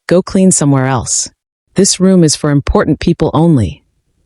Go clean somewhere else. This room is for important people only,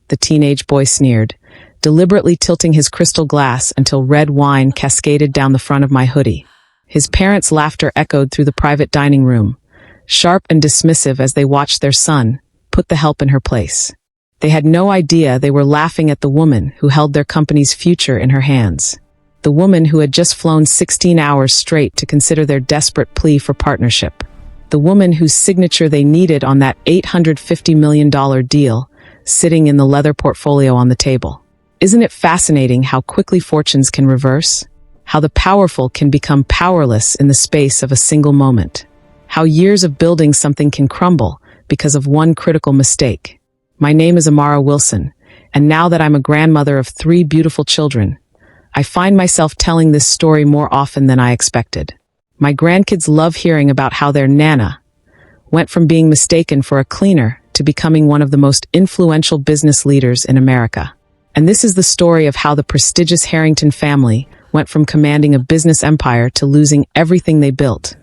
the teenage boy sneered, deliberately tilting his crystal glass until red wine cascaded down the front of my hoodie. His parents' laughter echoed through the private dining room, sharp and dismissive as they watched their son put the help in her place. They had no idea they were laughing at the woman who held their company's future in her hands. The woman who had just flown 16 hours straight to consider their desperate plea for partnership. The woman whose signature they needed on that $850 million deal sitting in the leather portfolio on the table. Isn't it fascinating how quickly fortunes can reverse? How the powerful can become powerless in the space of a single moment? How years of building something can crumble because of one critical mistake? My name is Amara Wilson, and now that I'm a grandmother of 3 beautiful children, I find myself telling this story more often than I expected. My grandkids love hearing about how their Nana went from being mistaken for a cleaner to becoming one of the most influential business leaders in America. And this is the story of how the prestigious Harrington family went from commanding a business empire to losing everything they built,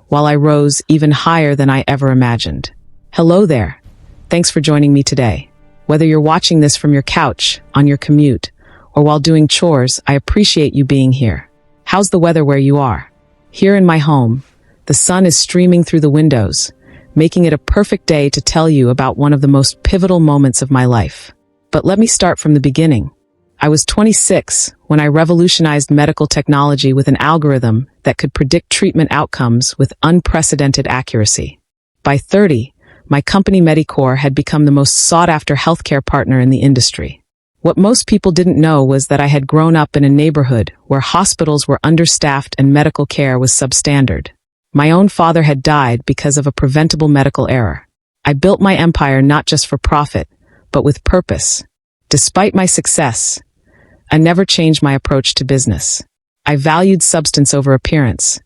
while I rose even higher than I ever imagined. Hello there. Thanks for joining me today. Whether you're watching this from your couch, on your commute, or while doing chores, I appreciate you being here. How's the weather where you are? Here in my home, the sun is streaming through the windows, making it a perfect day to tell you about one of the most pivotal moments of my life. But let me start from the beginning. I was 26 when I revolutionized medical technology with an algorithm that could predict treatment outcomes with unprecedented accuracy. By 30, my company Medicore had become the most sought-after healthcare partner in the industry. What most people didn't know was that I had grown up in a neighborhood where hospitals were understaffed and medical care was substandard. My own father had died because of a preventable medical error. I built my empire not just for profit, but with purpose. Despite my success, I never changed my approach to business. I valued substance over appearance,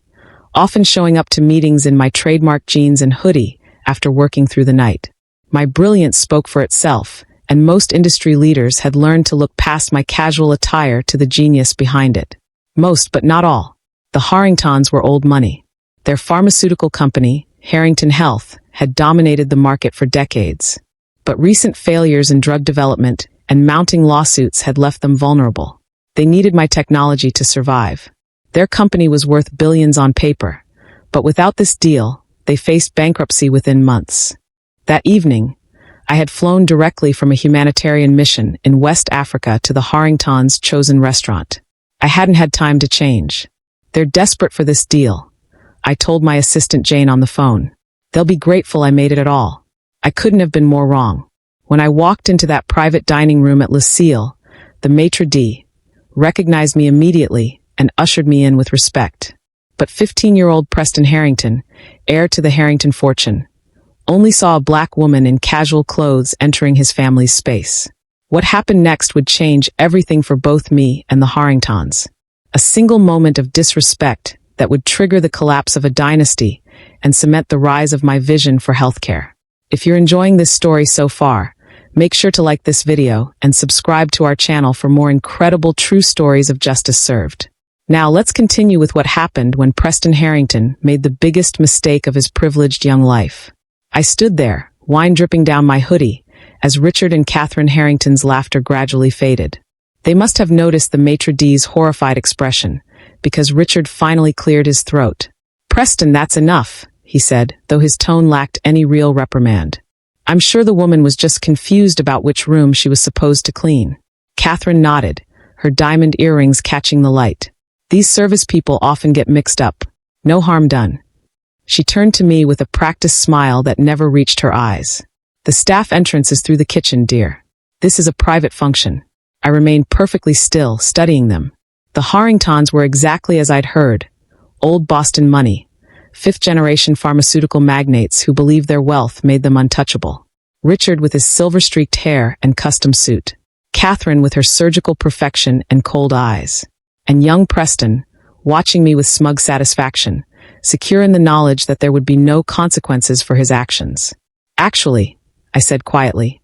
often showing up to meetings in my trademark jeans and hoodie after working through the night. My brilliance spoke for itself, and most industry leaders had learned to look past my casual attire to the genius behind it. Most, but not all. The Harringtons were old money. Their pharmaceutical company, Equinox Health, had dominated the market for decades. But recent failures in drug development and mounting lawsuits had left them vulnerable. They needed my technology to survive. Their company was worth billions on paper, but without this deal, they faced bankruptcy within months. That evening, I had flown directly from a humanitarian mission in West Africa to the Harringtons' chosen restaurant. I hadn't had time to change. They're desperate for this deal, I told my assistant Jane on the phone. They'll be grateful I made it at all. I couldn't have been more wrong. When I walked into that private dining room at Lucille, the maitre d' recognized me immediately and ushered me in with respect. But 15-year-old Preston Harrington, heir to the Harrington fortune, only saw a black woman in casual clothes entering his family's space. What happened next would change everything for both me and the Harringtons. A single moment of disrespect that would trigger the collapse of a dynasty and cement the rise of my vision for healthcare. If you're enjoying this story so far, make sure to like this video and subscribe to our channel for more incredible true stories of justice served. Now let's continue with what happened when Preston Harrington made the biggest mistake of his privileged young life. I stood there, wine dripping down my hoodie, as Richard and Catherine Harrington's laughter gradually faded. They must have noticed the maitre d's horrified expression, because Richard finally cleared his throat. "Preston, that's enough," he said, though his tone lacked any real reprimand. "I'm sure the woman was just confused about which room she was supposed to clean." Catherine nodded, her diamond earrings catching the light. "These service people often get mixed up. No harm done." She turned to me with a practiced smile that never reached her eyes. "The staff entrance is through the kitchen, dear. This is a private function." I remained perfectly still, studying them. The Harringtons were exactly as I'd heard. Old Boston money. Fifth-generation pharmaceutical magnates who believed their wealth made them untouchable. Richard with his silver-streaked hair and custom suit. Catherine with her surgical perfection and cold eyes. And young Preston, watching me with smug satisfaction, secure in the knowledge that there would be no consequences for his actions. "Actually," I said quietly,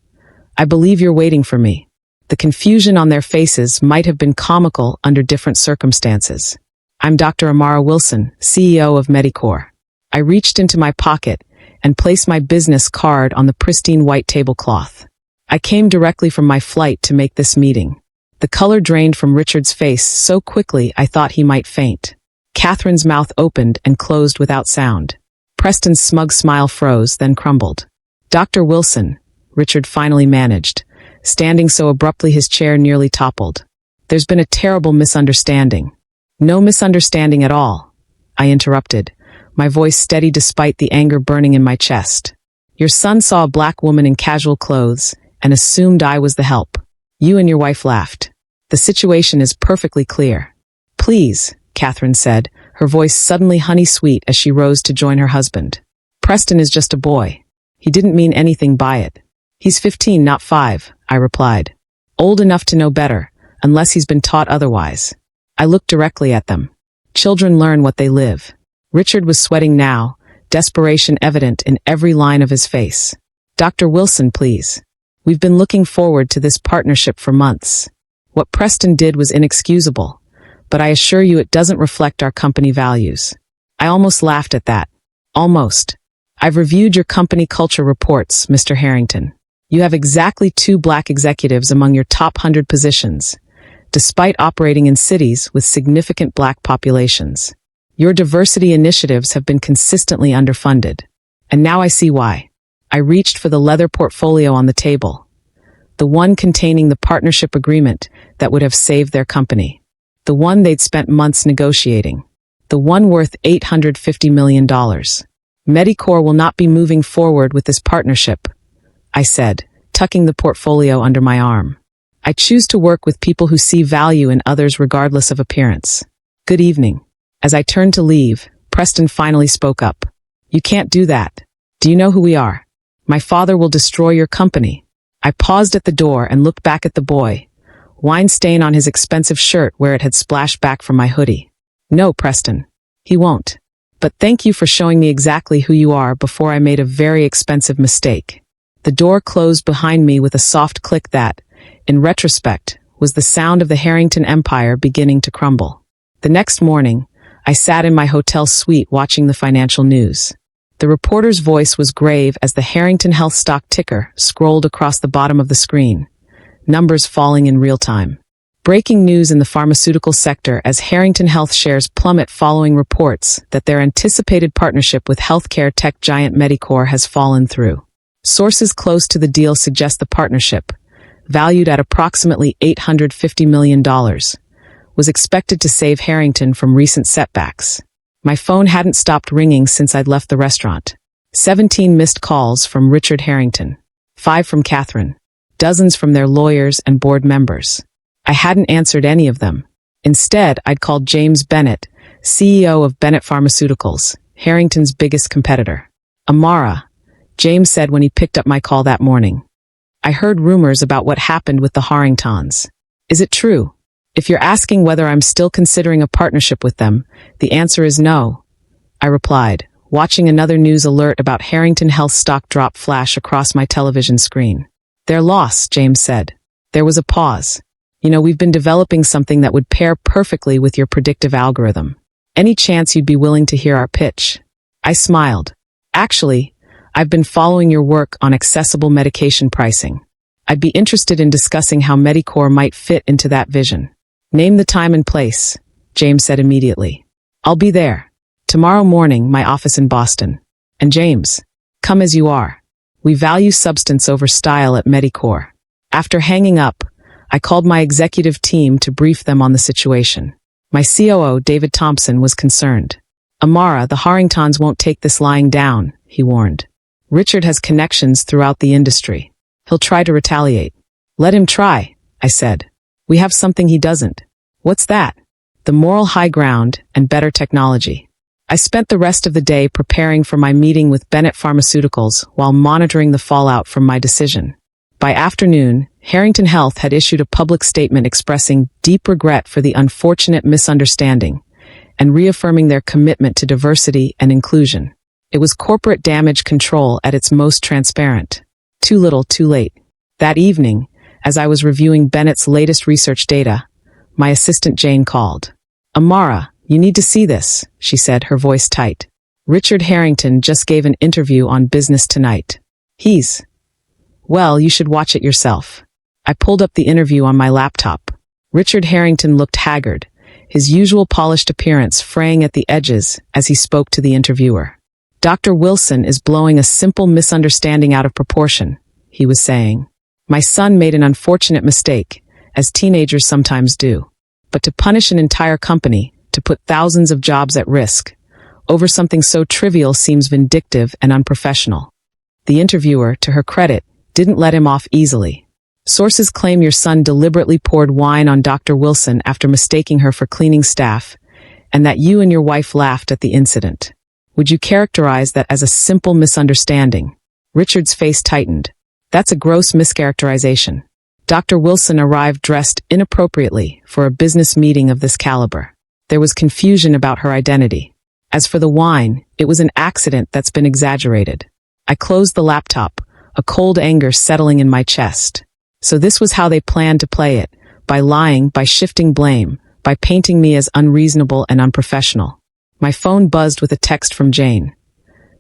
"I believe you're waiting for me." The confusion on their faces might have been comical under different circumstances. "I'm Dr. Amara Wilson, CEO of Medicore." I reached into my pocket and place my business card on the pristine white tablecloth. I came directly from my flight to make this meeting. The color drained from Richard's face so quickly I thought he might faint. Catherine's mouth opened and closed without sound. Preston's smug smile froze, then crumbled. "Dr. Wilson," Richard finally managed, standing so abruptly his chair nearly toppled. "There's been a terrible misunderstanding." "No misunderstanding at all," I interrupted, my voice steady despite the anger burning in my chest. "Your son saw a black woman in casual clothes and assumed I was the help. You and your wife laughed. The situation is perfectly clear." "Please," Catherine said, her voice suddenly honey-sweet as she rose to join her husband. "Preston is just a boy. He didn't mean anything by it." "He's 15, not 5, I replied. "Old enough to know better, unless he's been taught otherwise." I looked directly at them. Children learn what they live. Richard was sweating now, desperation evident in every line of his face. "Dr. Wilson, please. We've been looking forward to this partnership for months. What Preston did was inexcusable, but I assure you it doesn't reflect our company values." I almost laughed at that. Almost. "I've reviewed your company culture reports, Mr. Harrington. You have exactly 2 black executives among your top 100 positions, despite operating in cities with significant black populations. Your diversity initiatives have been consistently underfunded. And now I see why." I reached for the leather portfolio on the table, the one containing the partnership agreement that would have saved their company, the one they'd spent months negotiating, the one worth $850 million. "Medicor will not be moving forward with this partnership," I said, tucking the portfolio under my arm. "I choose to work with people who see value in others regardless of appearance. Good evening." As I turned to leave, Preston finally spoke up. "You can't do that. Do you know who we are? My father will destroy your company." I paused at the door and looked back at the boy, wine stain on his expensive shirt where it had splashed back from my hoodie. "No, Preston. He won't. But thank you for showing me exactly who you are before I made a very expensive mistake." The door closed behind me with a soft click that, in retrospect, was the sound of the Harrington empire beginning to crumble. The next morning, I sat in my hotel suite watching the financial news. The reporter's voice was grave as the Harrington Health stock ticker scrolled across the bottom of the screen, numbers falling in real time. Breaking news in the pharmaceutical sector as Harrington Health shares plummet following reports that their anticipated partnership with healthcare tech giant Medicor has fallen through. Sources close to the deal suggest the partnership, valued at approximately $850 million, was expected to save Harrington from recent setbacks. My phone hadn't stopped ringing since I'd left the restaurant. 17 missed calls from Richard Harrington, 5 from Catherine, dozens from their lawyers and board members. I hadn't answered any of them. Instead, I'd called James Bennett, CEO of Bennett Pharmaceuticals, Harrington's biggest competitor. "Amara," James said when he picked up my call that morning. "I heard rumors about what happened with the Harringtons. Is it true? If you're asking whether I'm still considering a partnership with them, the answer is no," I replied, watching another news alert about Harrington Health stock drop flash across my television screen. "Their loss," James said. There was a pause. "You know, we've been developing something that would pair perfectly with your predictive algorithm. Any chance you'd be willing to hear our pitch?" I smiled. "Actually, I've been following your work on accessible medication pricing. I'd be interested in discussing how Medicor might fit into that vision." "Name the time and place," James said immediately. "I'll be there. Tomorrow morning, my office in Boston. And James, come as you are. We value substance over style at Medicor." After hanging up, I called my executive team to brief them on the situation. My COO, David Thompson, was concerned. "Amara, the Harringtons won't take this lying down," he warned. "Richard has connections throughout the industry. He'll try to retaliate." "Let him try," I said. "We have something he doesn't." "What's that?" "The moral high ground and better technology." I spent the rest of the day preparing for my meeting with Bennett Pharmaceuticals while monitoring the fallout from my decision. By afternoon, Harrington Health had issued a public statement expressing deep regret for the unfortunate misunderstanding and reaffirming their commitment to diversity and inclusion. It was corporate damage control at its most transparent. Too little, too late. That evening, as I was reviewing Bennett's latest research data, my assistant Jane called. "Amara, you need to see this," she said, her voice tight. Richard Harrington just gave an interview on Business Tonight. Well, you should watch it yourself. I pulled up the interview on my laptop. Richard Harrington looked haggard, his usual polished appearance fraying at the edges as he spoke to the interviewer. Dr. Wilson is blowing a simple misunderstanding out of proportion, he was saying. My son made an unfortunate mistake, as teenagers sometimes do. But to punish an entire company, to put thousands of jobs at risk, over something so trivial seems vindictive and unprofessional. The interviewer, to her credit, didn't let him off easily. Sources claim your son deliberately poured wine on Dr. Wilson after mistaking her for cleaning staff, and that you and your wife laughed at the incident. Would you characterize that as a simple misunderstanding? Richard's face tightened. That's a gross mischaracterization. Dr. Wilson arrived dressed inappropriately for a business meeting of this caliber. There was confusion about her identity. As for the wine, it was an accident that's been exaggerated. I closed the laptop, a cold anger settling in my chest. So this was how they planned to play it, by lying, by shifting blame, by painting me as unreasonable and unprofessional. My phone buzzed with a text from Jane.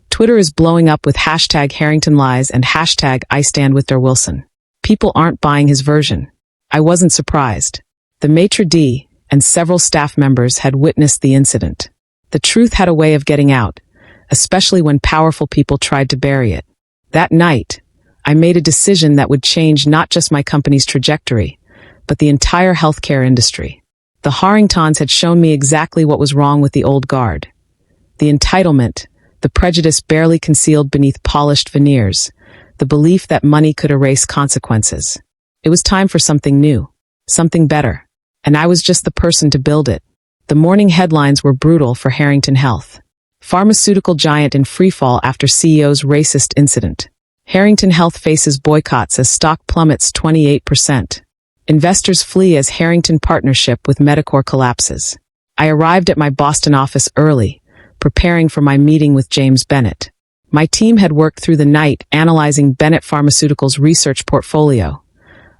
Twitter is blowing up with hashtag Harrington Lies and hashtag I Stand with Dr. Wilson. People aren't buying his version. I wasn't surprised. The maitre d' and several staff members had witnessed the incident. The truth had a way of getting out, especially when powerful people tried to bury it. That night, I made a decision that would change not just my company's trajectory, but the entire healthcare industry. The Harringtons had shown me exactly what was wrong with the old guard. The entitlement, the prejudice barely concealed beneath polished veneers, the belief that money could erase consequences. It was time for something new, something better, and I was just the person to build it. The morning headlines were brutal for Harrington Health. Pharmaceutical giant in freefall after CEO's racist incident. Harrington Health faces boycotts as stock plummets 28%. Investors flee as Harrington partnership with Medicor collapses. I arrived at my Boston office early, preparing for my meeting with James Bennett. My team had worked through the night analyzing Bennett Pharmaceuticals' research portfolio,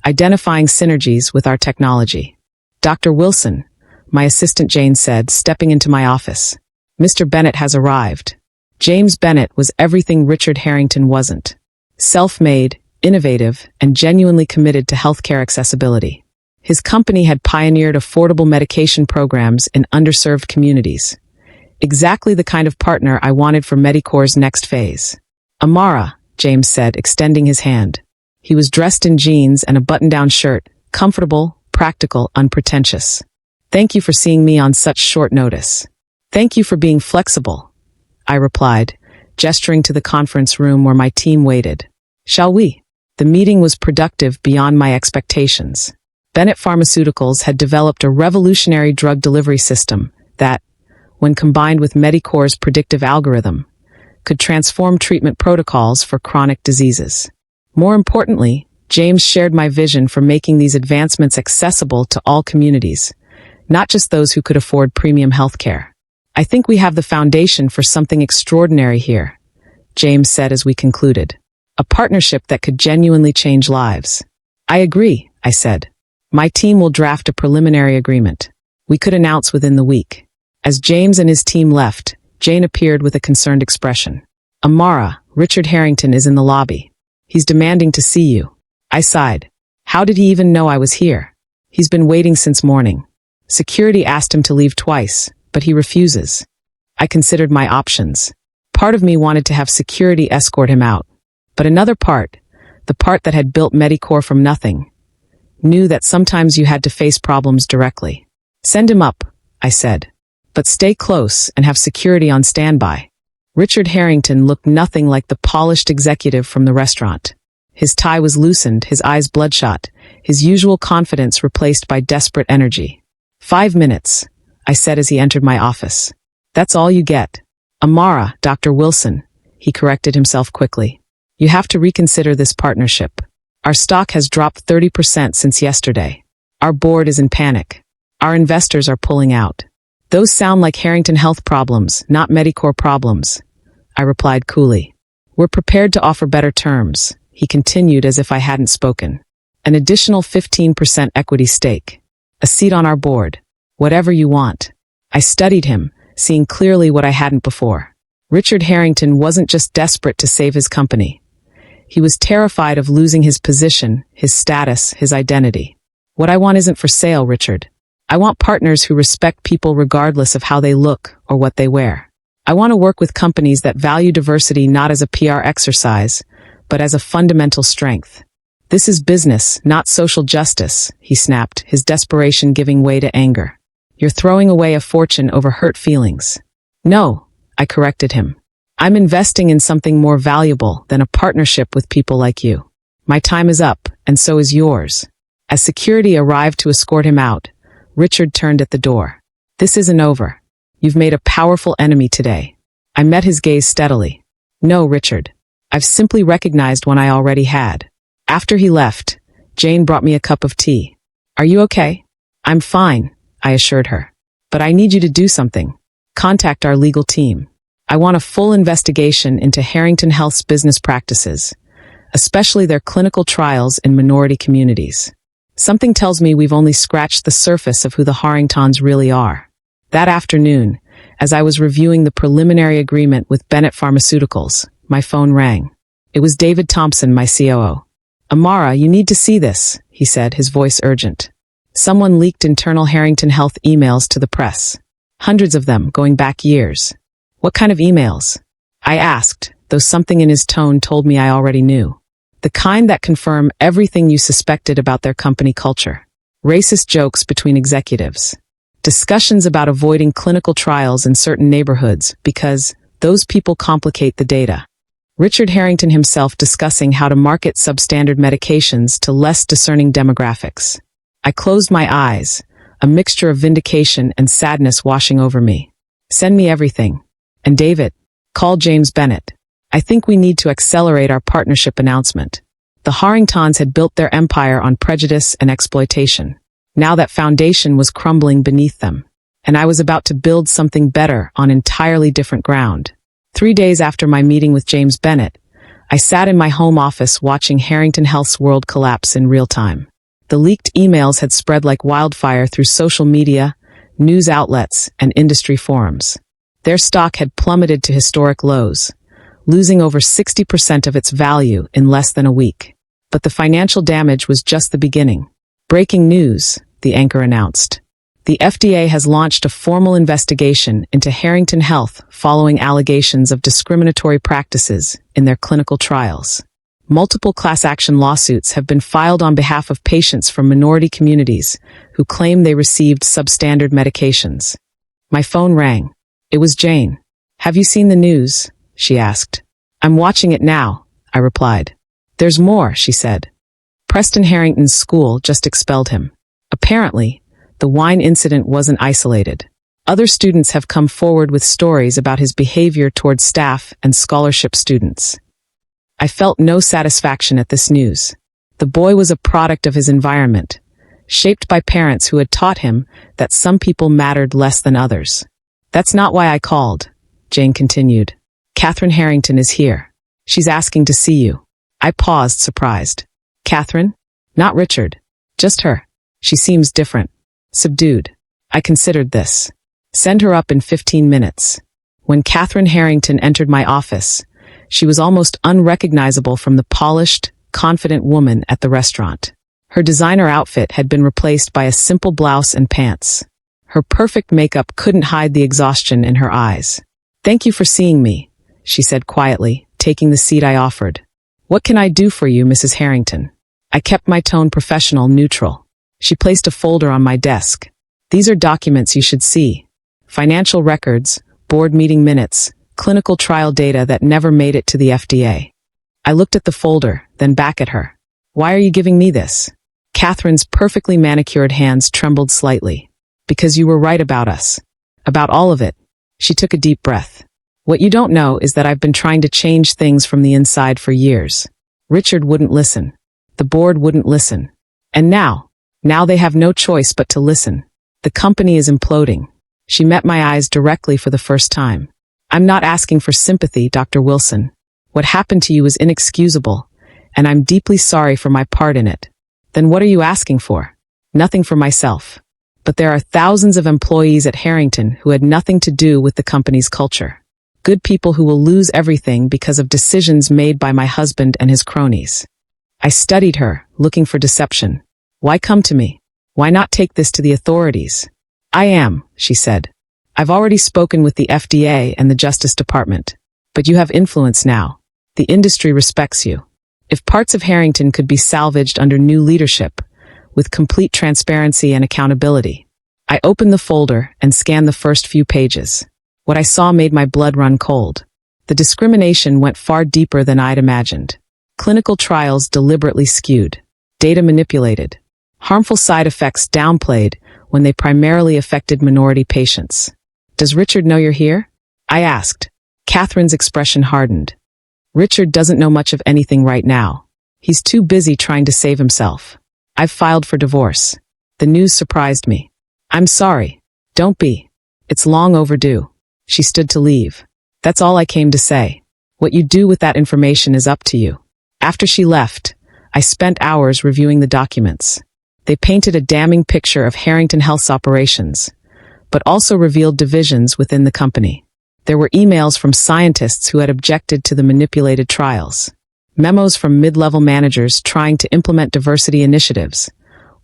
identifying synergies with our technology. Dr. Wilson, my assistant Jane said, stepping into my office. Mr. Bennett has arrived. James Bennett was everything Richard Harrington wasn't. Self-made, innovative, and genuinely committed to healthcare accessibility. His company had pioneered affordable medication programs in underserved communities. Exactly the kind of partner I wanted for Medicor's next phase. Amara, James said, extending his hand. He was dressed in jeans and a button-down shirt, comfortable, practical, unpretentious. Thank you for seeing me on such short notice. Thank you for being flexible, I replied, gesturing to the conference room where my team waited. Shall we? The meeting was productive beyond my expectations. Bennett Pharmaceuticals had developed a revolutionary drug delivery system that, when combined with Medicor's predictive algorithm, could transform treatment protocols for chronic diseases. More importantly, James shared my vision for making these advancements accessible to all communities, not just those who could afford premium healthcare. I think we have the foundation for something extraordinary here, James said as we concluded. A partnership that could genuinely change lives. I agree, I said. My team will draft a preliminary agreement. We could announce within the week. As James and his team left, Jane appeared with a concerned expression. Amara, Richard Harrington is in the lobby. He's demanding to see you. I sighed. How did he even know I was here? He's been waiting since morning. Security asked him to leave twice, but he refuses. I considered my options. Part of me wanted to have security escort him out. But another part, the part that had built Medicor from nothing, knew that sometimes you had to face problems directly. Send him up, I said. But stay close and have security on standby. Richard Harrington looked nothing like the polished executive from the restaurant. His tie was loosened, his eyes bloodshot, his usual confidence replaced by desperate energy. 5 minutes, I said as he entered my office. That's all you get. Amara, Dr. Wilson, he corrected himself quickly. You have to reconsider this partnership. Our stock has dropped 30% since yesterday. Our board is in panic. Our investors are pulling out. Those sound like Harrington Health problems, not Medicor problems, I replied coolly. We're prepared to offer better terms, he continued as if I hadn't spoken. An additional 15% equity stake. A seat on our board. Whatever you want. I studied him, seeing clearly what I hadn't before. Richard Harrington wasn't just desperate to save his company. He was terrified of losing his position, his status, his identity. What I want isn't for sale, Richard. I want partners who respect people regardless of how they look or what they wear. I want to work with companies that value diversity not as a PR exercise, but as a fundamental strength. This is business, not social justice, he snapped, his desperation giving way to anger. You're throwing away a fortune over hurt feelings. No, I corrected him. I'm investing in something more valuable than a partnership with people like you. My time is up, and so is yours. As security arrived to escort him out, Richard turned at the door. This isn't over. You've made a powerful enemy today. I met his gaze steadily. No, Richard. I've simply recognized one I already had. After he left, Jane brought me a cup of tea. Are you okay? I'm fine, I assured her. But I need you to do something. Contact our legal team. I want a full investigation into Harrington Health's business practices, especially their clinical trials in minority communities. Something tells me we've only scratched the surface of who the Harringtons really are. That afternoon, as I was reviewing the preliminary agreement with Bennett Pharmaceuticals, my phone rang. It was David Thompson, my COO. Amara, you need to see this, he said, his voice urgent. Someone leaked internal Harrington Health emails to the press. Hundreds of them, going back years. What kind of emails? I asked, though something in his tone told me I already knew. The kind that confirm everything you suspected about their company culture. Racist jokes between executives. Discussions about avoiding clinical trials in certain neighborhoods because those people complicate the data. Richard Harrington himself discussing how to market substandard medications to less discerning demographics. I closed my eyes, a mixture of vindication and sadness washing over me. Send me everything. And David, call James Bennett. I think we need to accelerate our partnership announcement. The Harringtons had built their empire on prejudice and exploitation. Now that foundation was crumbling beneath them, and I was about to build something better on entirely different ground. 3 days after my meeting with James Bennett, I sat in my home office watching Harrington Health's world collapse in real time. The leaked emails had spread like wildfire through social media, news outlets, and industry forums. Their stock had plummeted to historic lows, losing over 60% of its value in less than a week. But the financial damage was just the beginning. Breaking news, the anchor announced. The FDA has launched a formal investigation into Harrington Health following allegations of discriminatory practices in their clinical trials. Multiple class action lawsuits have been filed on behalf of patients from minority communities who claim they received substandard medications. My phone rang. It was Jane. Have you seen the news? She asked. I'm watching it now, I replied. There's more, she said. Preston Harrington's school just expelled him. Apparently, the wine incident wasn't isolated. Other students have come forward with stories about his behavior toward staff and scholarship students. I felt no satisfaction at this news. The boy was a product of his environment, shaped by parents who had taught him that some people mattered less than others. That's not why I called, Jane continued. Catherine Harrington is here. She's asking to see you. I paused, surprised. Catherine? Not Richard. Just her. She seems different. Subdued. I considered this. Send her up in 15 minutes. When Catherine Harrington entered my office, she was almost unrecognizable from the polished, confident woman at the restaurant. Her designer outfit had been replaced by a simple blouse and pants. Her perfect makeup couldn't hide the exhaustion in her eyes. Thank you for seeing me, she said quietly, taking the seat I offered. What can I do for you, Mrs. Harrington? I kept my tone professional, neutral. She placed a folder on my desk. These are documents you should see. Financial records, board meeting minutes, clinical trial data that never made it to the FDA. I looked at the folder, then back at her. Why are you giving me this? Catherine's perfectly manicured hands trembled slightly. Because you were right about us. About all of it. She took a deep breath. What you don't know is that I've been trying to change things from the inside for years. Richard wouldn't listen. The board wouldn't listen. And now they have no choice but to listen. The company is imploding. She met my eyes directly for the first time. I'm not asking for sympathy, Dr. Wilson. What happened to you is inexcusable, and I'm deeply sorry for my part in it. Then what are you asking for? Nothing for myself. But there are thousands of employees at Harrington who had nothing to do with the company's culture. good people who will lose everything because of decisions made by my husband and his cronies. I studied her, looking for deception. Why come to me? Why not take this to the authorities? I am, she said. I've already spoken with the FDA and the Justice Department. But you have influence now. The industry respects you. If parts of Harrington could be salvaged under new leadership, with complete transparency and accountability. I opened the folder and scanned the first few pages. What I saw made my blood run cold. The discrimination went far deeper than I'd imagined. Clinical trials deliberately skewed. Data manipulated. Harmful side effects downplayed when they primarily affected minority patients. Does Richard know you're here? I asked. Catherine's expression hardened. Richard doesn't know much of anything right now. He's too busy trying to save himself. I've filed for divorce. The news surprised me. I'm sorry. Don't be. It's long overdue. She stood to leave. That's all I came to say. What you do with that information is up to you. After she left, I spent hours reviewing the documents. They painted a damning picture of Harrington Health's operations, but also revealed divisions within the company. There were emails from scientists who had objected to the manipulated trials, memos from mid-level managers trying to implement diversity initiatives,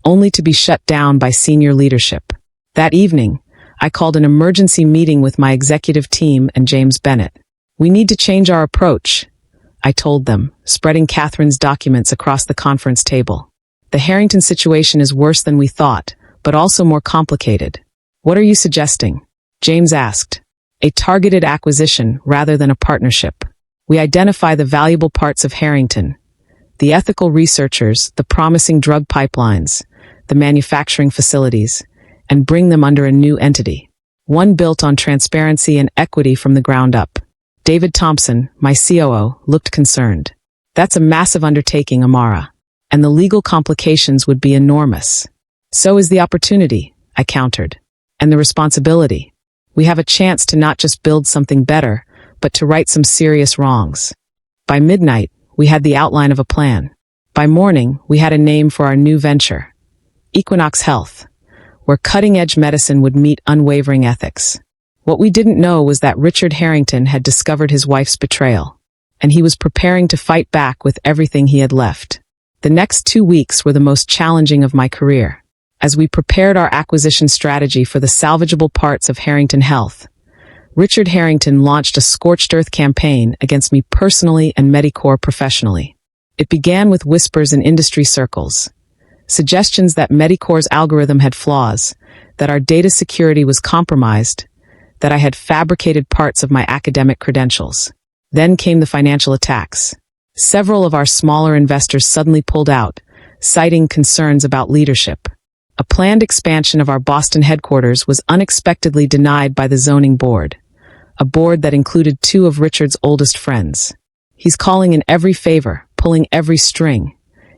only to be shut down by senior leadership. That evening, I called an emergency meeting with my executive team and James Bennett. We need to change our approach, I told them, spreading Catherine's documents across the conference table. The Harrington situation is worse than we thought, but also more complicated. What are you suggesting? James asked. A targeted acquisition rather than a partnership. We identify the valuable parts of Harrington, the ethical researchers, the promising drug pipelines, the manufacturing facilities, and bring them under a new entity. One built on transparency and equity from the ground up. David Thompson, my COO, looked concerned. That's a massive undertaking, Amara. And the legal complications would be enormous. So is the opportunity, I countered. And the responsibility. We have a chance to not just build something better, but to right some serious wrongs. By midnight, we had the outline of a plan. By morning, we had a name for our new venture. Equinox Health, where cutting-edge medicine would meet unwavering ethics. What we didn't know was that Richard Harrington had discovered his wife's betrayal, and he was preparing to fight back with everything he had left. The next 2 weeks were the most challenging of my career. As we prepared our acquisition strategy for the salvageable parts of Harrington Health, Richard Harrington launched a scorched earth campaign against me personally and Medicore professionally. It began with whispers in industry circles, suggestions that Medicore's algorithm had flaws, that our data security was compromised, that I had fabricated parts of my academic credentials. Then came the financial attacks. Several of our smaller investors suddenly pulled out, citing concerns about leadership. A planned expansion of our Boston headquarters was unexpectedly denied by the zoning board, a board that included 2 of Richard's oldest friends. He's calling in every favor, pulling every string,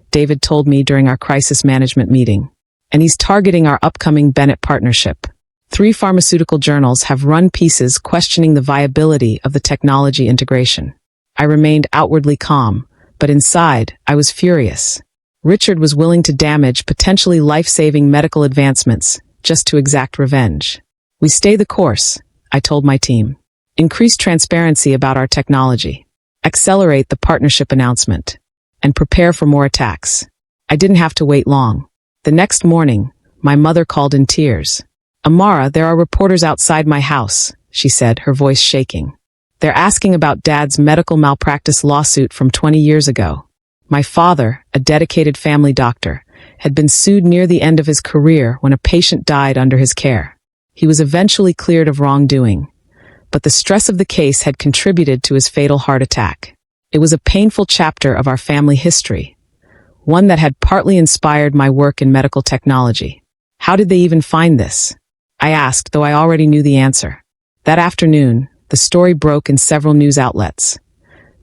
David told me during our crisis management meeting. And he's targeting our upcoming Bennett partnership. 3 pharmaceutical journals have run pieces questioning the viability of the technology integration. I remained outwardly calm, but inside, I was furious. Richard was willing to damage potentially life-saving medical advancements just to exact revenge. We stay the course, I told my team. Increase transparency about our technology. Accelerate the partnership announcement. And prepare for more attacks. I didn't have to wait long. The next morning, my mother called in tears. Amara, there are reporters outside my house, she said, her voice shaking. They're asking about Dad's medical malpractice lawsuit from 20 years ago. My father, a dedicated family doctor, had been sued near the end of his career when a patient died under his care. He was eventually cleared of wrongdoing, but the stress of the case had contributed to his fatal heart attack. It was a painful chapter of our family history, one that had partly inspired my work in medical technology. How did they even find this? I asked, though I already knew the answer. That afternoon, the story broke in several news outlets.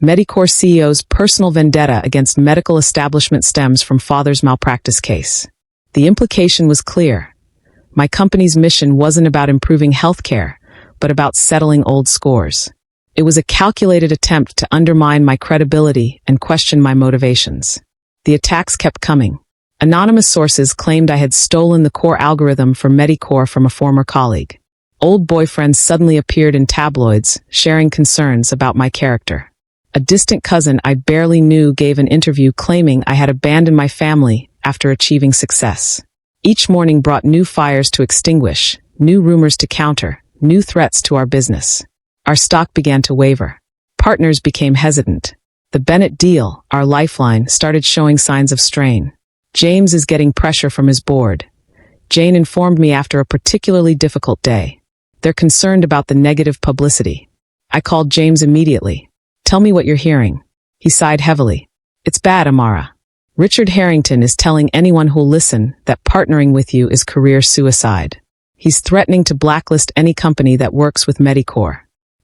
Medicore CEO's personal vendetta against medical establishment stems from father's malpractice case. The implication was clear. My company's mission wasn't about improving healthcare, but about settling old scores. It was a calculated attempt to undermine my credibility and question my motivations. The attacks kept coming. Anonymous sources claimed I had stolen the core algorithm for Medicore from a former colleague. Old boyfriends suddenly appeared in tabloids, sharing concerns about my character. A distant cousin I barely knew gave an interview claiming I had abandoned my family after achieving success. Each morning brought new fires to extinguish, new rumors to counter, new threats to our business. Our stock began to waver. Partners became hesitant. The Bennett deal, our lifeline, started showing signs of strain. James is getting pressure from his board. Jane informed me after a particularly difficult day. They're concerned about the negative publicity. I called James immediately. Tell me what you're hearing. He sighed heavily. It's bad, Amara. Richard Harrington is telling anyone who'll listen that partnering with you is career suicide. He's threatening to blacklist any company that works with Medicor.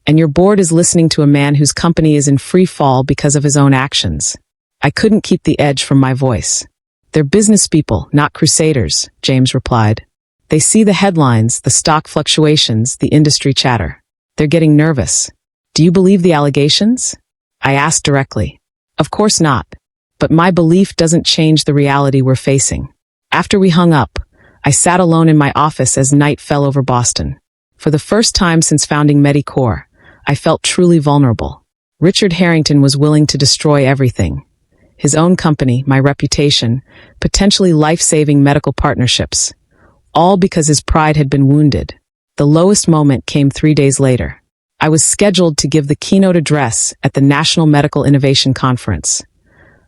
And your board is listening to a man whose company is in free fall because of his own actions. I couldn't keep the edge from my voice. They're business people, not crusaders, James replied. They see the headlines, the stock fluctuations, the industry chatter. They're getting nervous. Do you believe the allegations? I asked directly. Of course not. But my belief doesn't change the reality we're facing. After we hung up, I sat alone in my office as night fell over Boston. For the first time since founding Medicor, I felt truly vulnerable. Richard Harrington was willing to destroy everything. His own company, my reputation, potentially life-saving medical partnerships. All because his pride had been wounded. The lowest moment came 3 days later. I was scheduled to give the keynote address at the National Medical Innovation Conference,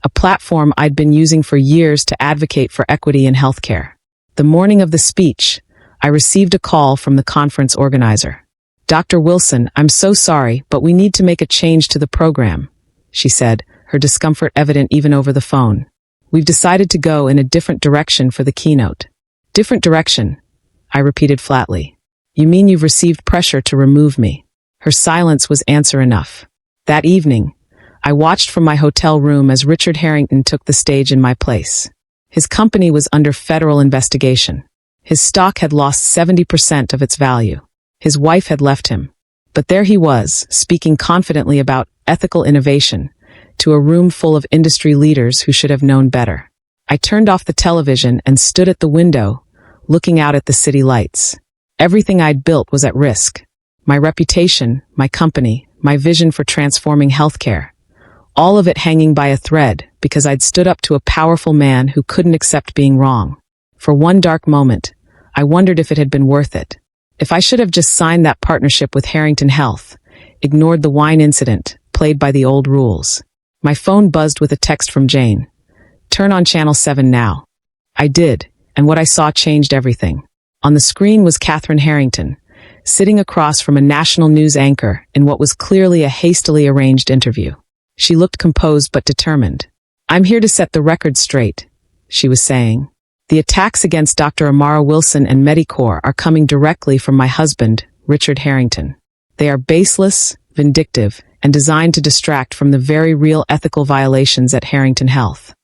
a platform I'd been using for years to advocate for equity in healthcare. The morning of the speech, I received a call from the conference organizer. Dr. Wilson, I'm so sorry, but we need to make a change to the program, she said, her discomfort evident even over the phone. We've decided to go in a different direction for the keynote. Different direction, I repeated flatly. You mean you've received pressure to remove me? Her silence was answer enough. That evening, I watched from my hotel room as Richard Harrington took the stage in my place. His company was under federal investigation. His stock had lost 70% of its value. His wife had left him. But there he was, speaking confidently about ethical innovation to a room full of industry leaders who should have known better. I turned off the television and stood at the window, looking out at the city lights. Everything I'd built was at risk. My reputation, my company, my vision for transforming healthcare. All of it hanging by a thread because I'd stood up to a powerful man who couldn't accept being wrong. For one dark moment, I wondered if it had been worth it. If I should have just signed that partnership with Harrington Health, ignored the wine incident, played by the old rules. My phone buzzed with a text from Jane. Turn on Channel 7 now. I did, and what I saw changed everything. On the screen was Catherine Harrington, sitting across from a national news anchor in what was clearly a hastily arranged interview. She looked composed but determined. I'm here to set the record straight, she was saying. The attacks against Dr. Amara Wilson and Medicor are coming directly from my husband, Richard Harrington. They are baseless, vindictive, and designed to distract from the very real ethical violations at Harrington Health.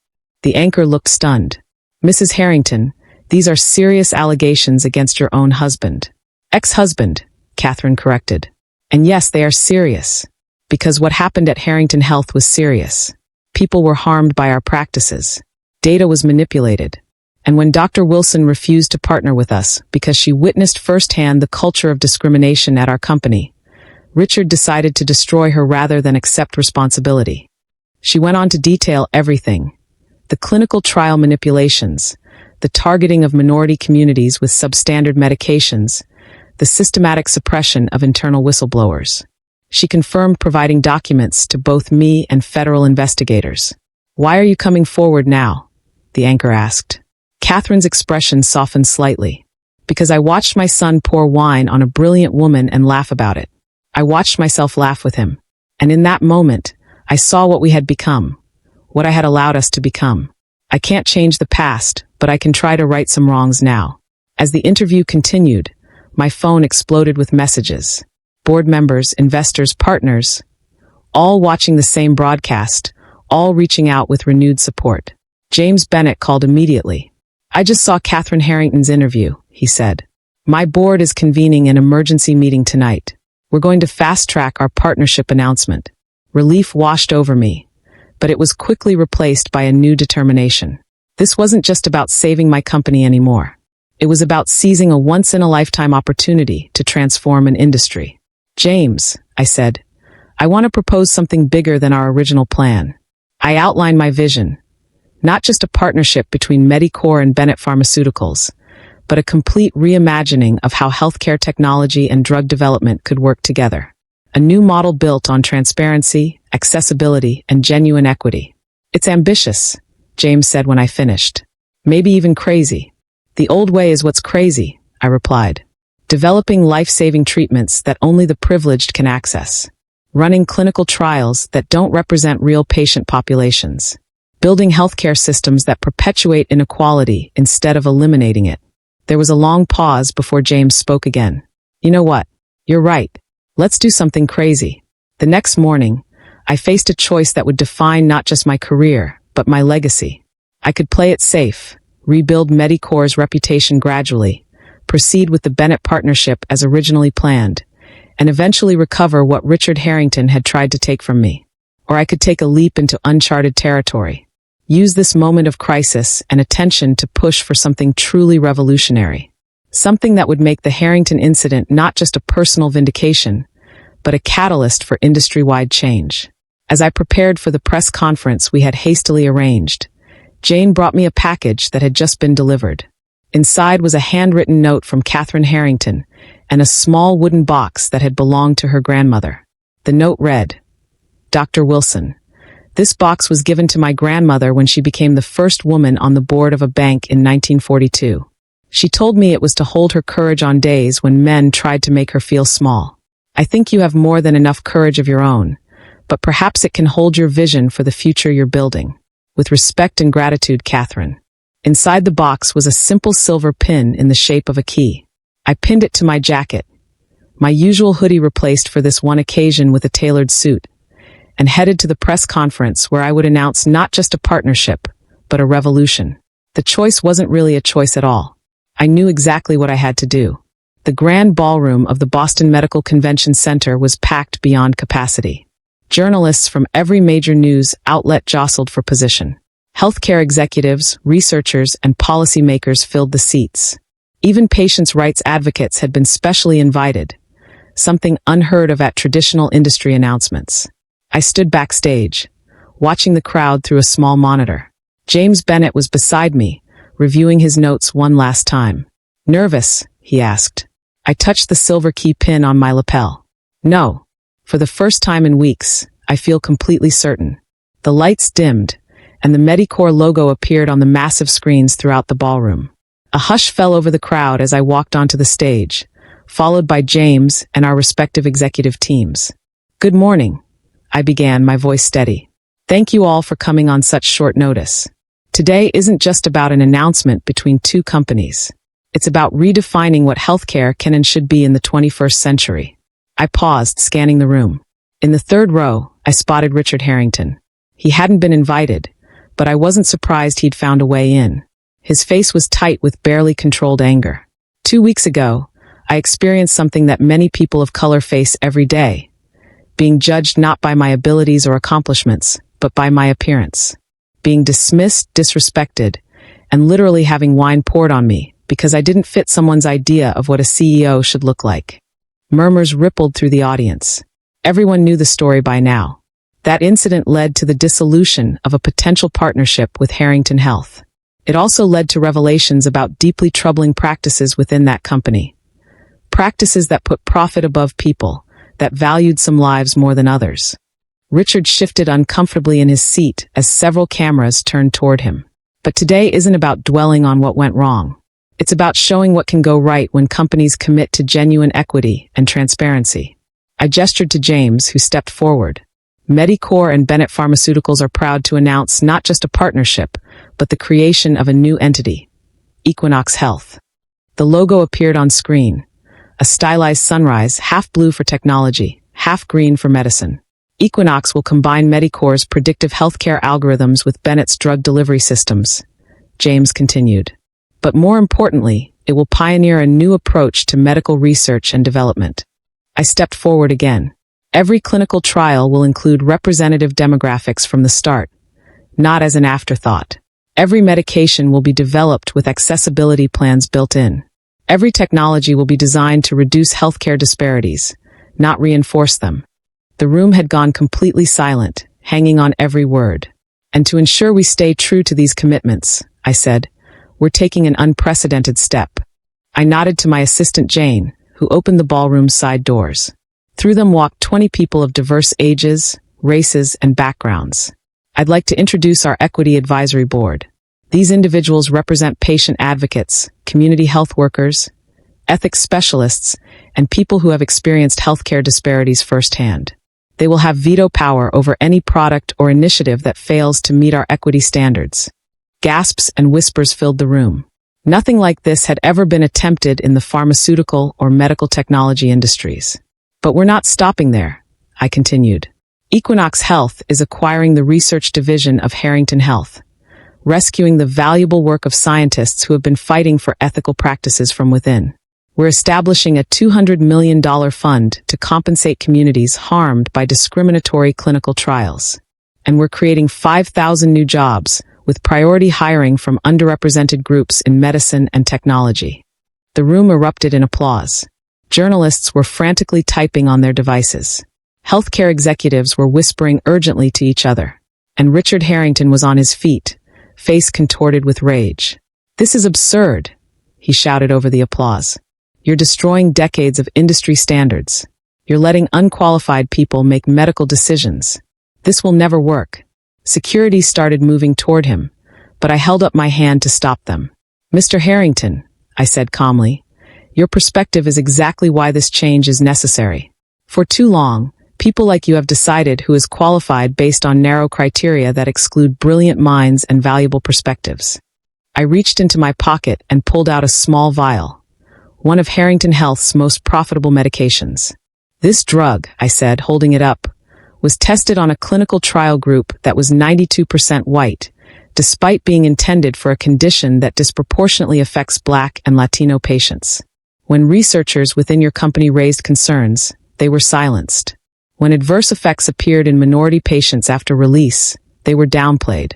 The anchor looked stunned. Mrs. Harrington, these are serious allegations against your own husband. Ex-husband, Catherine corrected. And yes, they are serious. Because what happened at Harrington Health was serious. People were harmed by our practices. Data was manipulated. And when Dr. Wilson refused to partner with us because she witnessed firsthand the culture of discrimination at our company, Richard decided to destroy her rather than accept responsibility. She went on to detail everything. The clinical trial manipulations, the targeting of minority communities with substandard medications, the systematic suppression of internal whistleblowers. She confirmed providing documents to both me and federal investigators. Why are you coming forward now? The anchor asked. Catherine's expression softened slightly. Because I watched my son pour wine on a brilliant woman and laugh about it. I watched myself laugh with him. And in that moment, I saw what we had become. What I had allowed us to become. I can't change the past, but I can try to right some wrongs now. As the interview continued, my phone exploded with messages. Board members, investors, partners, all watching the same broadcast, all reaching out with renewed support. James Bennett called immediately. I just saw Catherine Harrington's interview, he said. My board is convening an emergency meeting tonight. We're going to fast-track our partnership announcement. Relief washed over me, but it was quickly replaced by a new determination. This wasn't just about saving my company anymore. It was about seizing a once-in-a-lifetime opportunity to transform an industry. James, I said, I want to propose something bigger than our original plan. I outlined my vision, not just a partnership between Medicore and Bennett Pharmaceuticals, but a complete reimagining of how healthcare technology and drug development could work together. A new model built on transparency, accessibility, and genuine equity. It's ambitious, James said when I finished. Maybe even crazy. The old way is what's crazy, I replied. Developing life-saving treatments that only the privileged can access. Running clinical trials that don't represent real patient populations. Building healthcare systems that perpetuate inequality instead of eliminating it. There was a long pause before James spoke again. You know what? You're right. Let's do something crazy. The next morning, I faced a choice that would define not just my career, but my legacy. I could play it safe, rebuild Medicore's reputation gradually, proceed with the Bennett partnership as originally planned, and eventually recover what Richard Harrington had tried to take from me. Or I could take a leap into uncharted territory. Use this moment of crisis and attention to push for something truly revolutionary. Something that would make the Harrington incident not just a personal vindication, but a catalyst for industry-wide change. As I prepared for the press conference we had hastily arranged, Jane brought me a package that had just been delivered. Inside was a handwritten note from Catherine Harrington and a small wooden box that had belonged to her grandmother. The note read, Dr. Wilson, this box was given to my grandmother when she became the first woman on the board of a bank in 1942. She told me it was to hold her courage on days when men tried to make her feel small. I think you have more than enough courage of your own, but perhaps it can hold your vision for the future you're building. With respect and gratitude, Catherine. Inside the box was a simple silver pin in the shape of a key. I pinned it to my jacket, my usual hoodie replaced for this one occasion with a tailored suit, and headed to the press conference where I would announce not just a partnership, but a revolution. The choice wasn't really a choice at all. I knew exactly what I had to do. The grand ballroom of the Boston Medical Convention Center was packed beyond capacity. Journalists from every major news outlet jostled for position. Healthcare executives, researchers, and policymakers filled the seats. Even patients' rights advocates had been specially invited, something unheard of at traditional industry announcements. I stood backstage, watching the crowd through a small monitor. James Bennett was beside me, reviewing his notes one last time. Nervous? He asked. I touched the silver key pin on my lapel. No. For the first time in weeks, I feel completely certain. The lights dimmed, and the Medicore logo appeared on the massive screens throughout the ballroom. A hush fell over the crowd as I walked onto the stage, followed by James and our respective executive teams. Good morning, I began, my voice steady. Thank you all for coming on such short notice. Today isn't just about an announcement between two companies. It's about redefining what healthcare can and should be in the 21st century. I paused, scanning the room. In the third row, I spotted Richard Harrington. He hadn't been invited, but I wasn't surprised he'd found a way in. His face was tight with barely controlled anger. 2 weeks ago, I experienced something that many people of color face every day, being judged not by my abilities or accomplishments, but by my appearance. Being dismissed, disrespected, and literally having wine poured on me because I didn't fit someone's idea of what a CEO should look like. Murmurs rippled through the audience. Everyone knew the story by now. That incident led to the dissolution of a potential partnership with Harrington Health. It also led to revelations about deeply troubling practices within that company. Practices that put profit above people, that valued some lives more than others. Richard shifted uncomfortably in his seat as several cameras turned toward him. But today isn't about dwelling on what went wrong. It's about showing what can go right when companies commit to genuine equity and transparency. I gestured to James, who stepped forward. Medicore and Bennett Pharmaceuticals are proud to announce not just a partnership, but the creation of a new entity, Equinox Health. The logo appeared on screen, a stylized sunrise, half blue for technology, half green for medicine. Equinox will combine Medicore's predictive healthcare algorithms with Bennett's drug delivery systems, James continued. But more importantly, it will pioneer a new approach to medical research and development. I stepped forward again. Every clinical trial will include representative demographics from the start, not as an afterthought. Every medication will be developed with accessibility plans built in. Every technology will be designed to reduce healthcare disparities, not reinforce them. The room had gone completely silent, hanging on every word. And to ensure we stay true to these commitments, I said, we're taking an unprecedented step. I nodded to my assistant Jane, who opened the ballroom's side doors. Through them walked 20 people of diverse ages, races, and backgrounds. I'd like to introduce our Equity Advisory Board. These individuals represent patient advocates, community health workers, ethics specialists, and people who have experienced healthcare disparities firsthand. They will have veto power over any product or initiative that fails to meet our equity standards. Gasps and whispers filled the room. Nothing like this had ever been attempted in the pharmaceutical or medical technology industries. But we're not stopping there, I continued. Equinox Health is acquiring the research division of Harrington Health, rescuing the valuable work of scientists who have been fighting for ethical practices from within. We're establishing a $200 million fund to compensate communities harmed by discriminatory clinical trials. And we're creating 5,000 new jobs, with priority hiring from underrepresented groups in medicine and technology. The room erupted in applause. Journalists were frantically typing on their devices. Healthcare executives were whispering urgently to each other. And Richard Harrington was on his feet, face contorted with rage. "This is absurd," he shouted over the applause. "You're destroying decades of industry standards. You're letting unqualified people make medical decisions. This will never work." Security started moving toward him, but I held up my hand to stop them. "Mr. Harrington," I said calmly, "your perspective is exactly why this change is necessary. For too long, people like you have decided who is qualified based on narrow criteria that exclude brilliant minds and valuable perspectives." I reached into my pocket and pulled out a small vial, one of Harrington Health's most profitable medications. "This drug," I said, holding it up, "was tested on a clinical trial group that was 92% white, despite being intended for a condition that disproportionately affects Black and Latino patients. When researchers within your company raised concerns, they were silenced. When adverse effects appeared in minority patients after release, they were downplayed."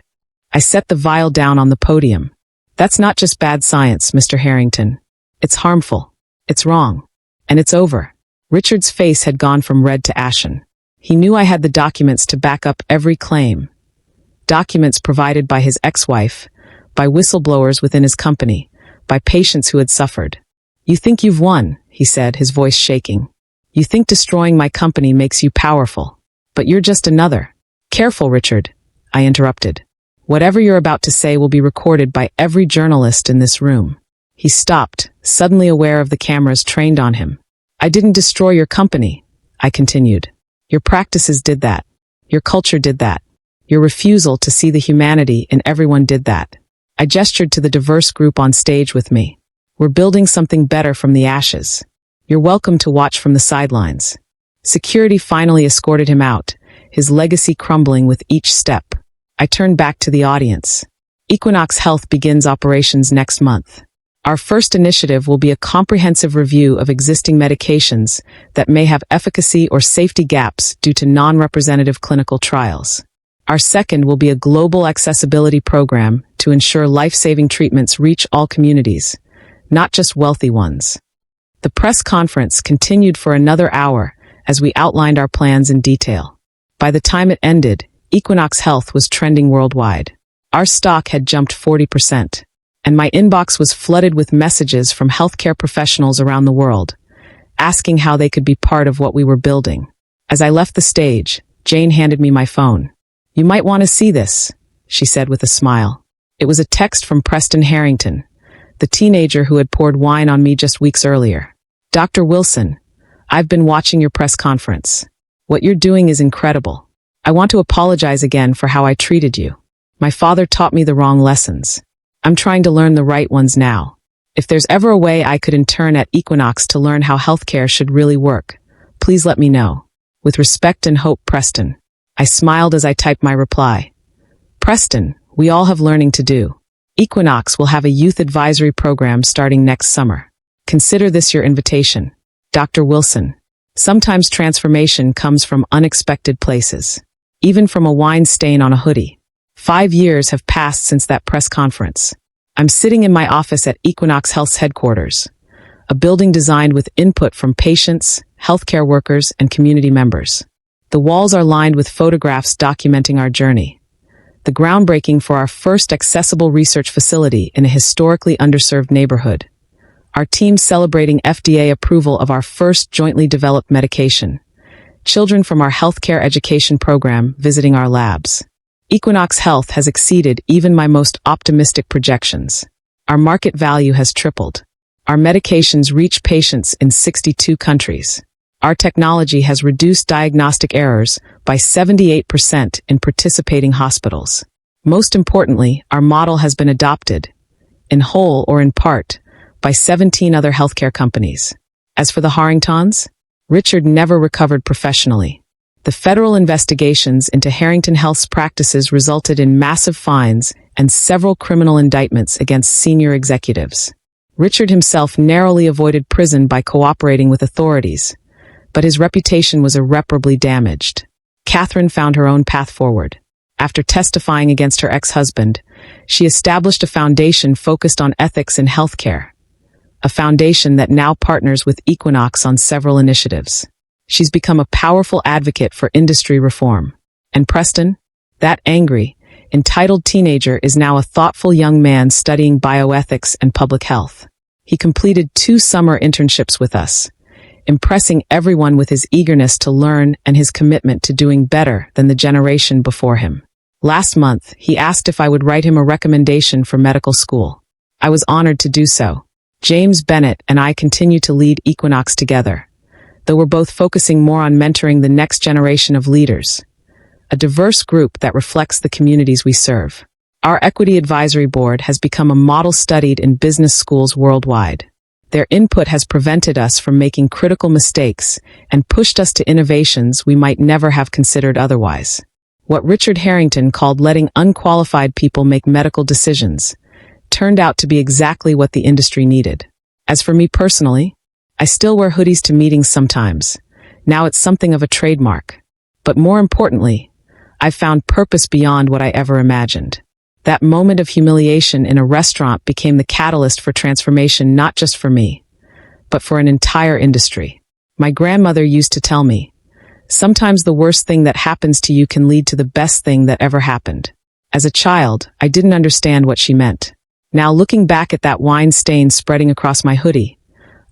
I set the vial down on the podium. "That's not just bad science, Mr. Harrington. It's harmful. It's wrong. And it's over." Richard's face had gone from red to ashen. He knew I had the documents to back up every claim. Documents provided by his ex-wife, by whistleblowers within his company, by patients who had suffered. "You think you've won," he said, his voice shaking. "You think destroying my company makes you powerful. But you're just another." "Careful, Richard," I interrupted. "Whatever you're about to say will be recorded by every journalist in this room." He stopped, suddenly aware of the cameras trained on him. "I didn't destroy your company," I continued. "Your practices did that. Your culture did that. Your refusal to see the humanity in everyone did that." I gestured to the diverse group on stage with me. "We're building something better from the ashes. You're welcome to watch from the sidelines." Security finally escorted him out, his legacy crumbling with each step. I turned back to the audience. Equinox Health begins operations next month. Our first initiative will be a comprehensive review of existing medications that may have efficacy or safety gaps due to non-representative clinical trials. Our second will be a global accessibility program to ensure life-saving treatments reach all communities, not just wealthy ones. The press conference continued for another hour as we outlined our plans in detail. By the time it ended, Equinox Health was trending worldwide. Our stock had jumped 40%, and my inbox was flooded with messages from healthcare professionals around the world, asking how they could be part of what we were building. As I left the stage, Jane handed me my phone. "You might want to see this," she said with a smile. It was a text from Preston Harrington, the teenager who had poured wine on me just weeks earlier. "Dr. Wilson, I've been watching your press conference. What you're doing is incredible. I want to apologize again for how I treated you. My father taught me the wrong lessons. I'm trying to learn the right ones now. If there's ever a way I could intern at Equinox to learn how healthcare should really work, please let me know. With respect and hope, Preston." I smiled as I typed my reply. "Preston, we all have learning to do. Equinox will have a youth advisory program starting next summer. Consider this your invitation. Dr. Wilson. Sometimes transformation comes from unexpected places, even from a wine stain on a hoodie." 5 years have passed since that press conference. I'm sitting in my office at Equinox Health's headquarters, a building designed with input from patients, healthcare workers, and community members. The walls are lined with photographs documenting our journey. The groundbreaking for our first accessible research facility in a historically underserved neighborhood. Our team celebrating FDA approval of our first jointly developed medication. Children from our healthcare education program visiting our labs. Equinox Health has exceeded even my most optimistic projections. Our market value has tripled. Our medications reach patients in 62 countries. Our technology has reduced diagnostic errors by 78% in participating hospitals. Most importantly, our model has been adopted, in whole or in part, by 17 other healthcare companies. As for the Harringtons, Richard never recovered professionally. The federal investigations into Harrington Health's practices resulted in massive fines and several criminal indictments against senior executives. Richard himself narrowly avoided prison by cooperating with authorities, but his reputation was irreparably damaged. Catherine found her own path forward. After testifying against her ex-husband, she established a foundation focused on ethics in healthcare, a foundation that now partners with Equinox on several initiatives. She's become a powerful advocate for industry reform. And Preston, that angry, entitled teenager, is now a thoughtful young man studying bioethics and public health. He completed 2 summer internships with us, impressing everyone with his eagerness to learn and his commitment to doing better than the generation before him. Last month, he asked if I would write him a recommendation for medical school. I was honored to do so. James Bennett and I continue to lead Equinox together, though we're both focusing more on mentoring the next generation of leaders, a diverse group that reflects the communities we serve. Our Equity Advisory Board has become a model studied in business schools worldwide. Their input has prevented us from making critical mistakes and pushed us to innovations we might never have considered otherwise. What Richard Harrington called letting unqualified people make medical decisions turned out to be exactly what the industry needed. As for me personally, I still wear hoodies to meetings sometimes. Now it's something of a trademark. But more importantly, I've found purpose beyond what I ever imagined. That moment of humiliation in a restaurant became the catalyst for transformation, not just for me, but for an entire industry. My grandmother used to tell me, sometimes the worst thing that happens to you can lead to the best thing that ever happened. As a child, I didn't understand what she meant. Now, looking back at that wine stain spreading across my hoodie,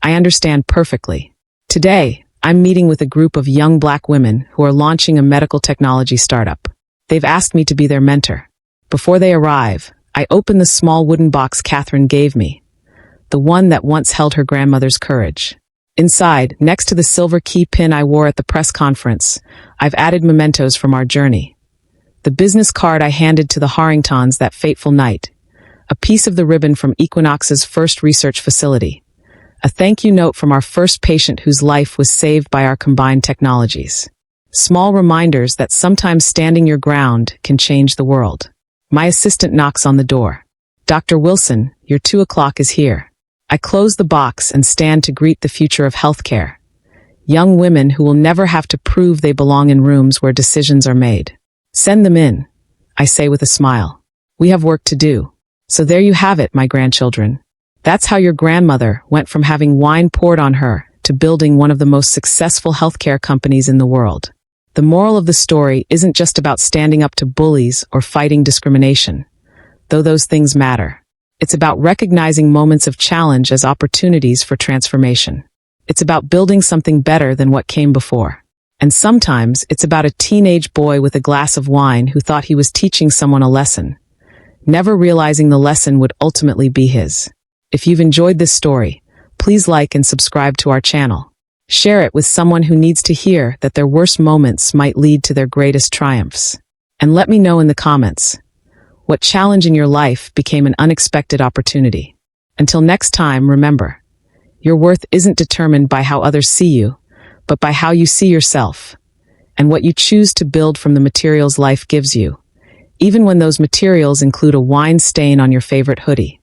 I understand perfectly. Today, I'm meeting with a group of young Black women who are launching a medical technology startup. They've asked me to be their mentor. Before they arrive, I open the small wooden box Catherine gave me, the one that once held her grandmother's courage. Inside, next to the silver key pin I wore at the press conference, I've added mementos from our journey. The business card I handed to the Harringtons that fateful night, a piece of the ribbon from Equinox's first research facility, a thank you note from our first patient whose life was saved by our combined technologies. Small reminders that sometimes standing your ground can change the world. My assistant knocks on the door. Dr. Wilson, your 2 o'clock is here. I close the box and stand to greet the future of healthcare. Young women who will never have to prove they belong in rooms where decisions are made. Send them in, I say with a smile. We have work to do. So there you have it, my grandchildren. That's how your grandmother went from having wine poured on her to building one of the most successful healthcare companies in the world. The moral of the story isn't just about standing up to bullies or fighting discrimination, though those things matter. It's about recognizing moments of challenge as opportunities for transformation. It's about building something better than what came before. And sometimes it's about a teenage boy with a glass of wine who thought he was teaching someone a lesson, never realizing the lesson would ultimately be his. If you've enjoyed this story, please like and subscribe to our channel. Share it with someone who needs to hear that their worst moments might lead to their greatest triumphs. And let me know in the comments, what challenge in your life became an unexpected opportunity? Until next time, remember, your worth isn't determined by how others see you, but by how you see yourself, and what you choose to build from the materials life gives you, even when those materials include a wine stain on your favorite hoodie.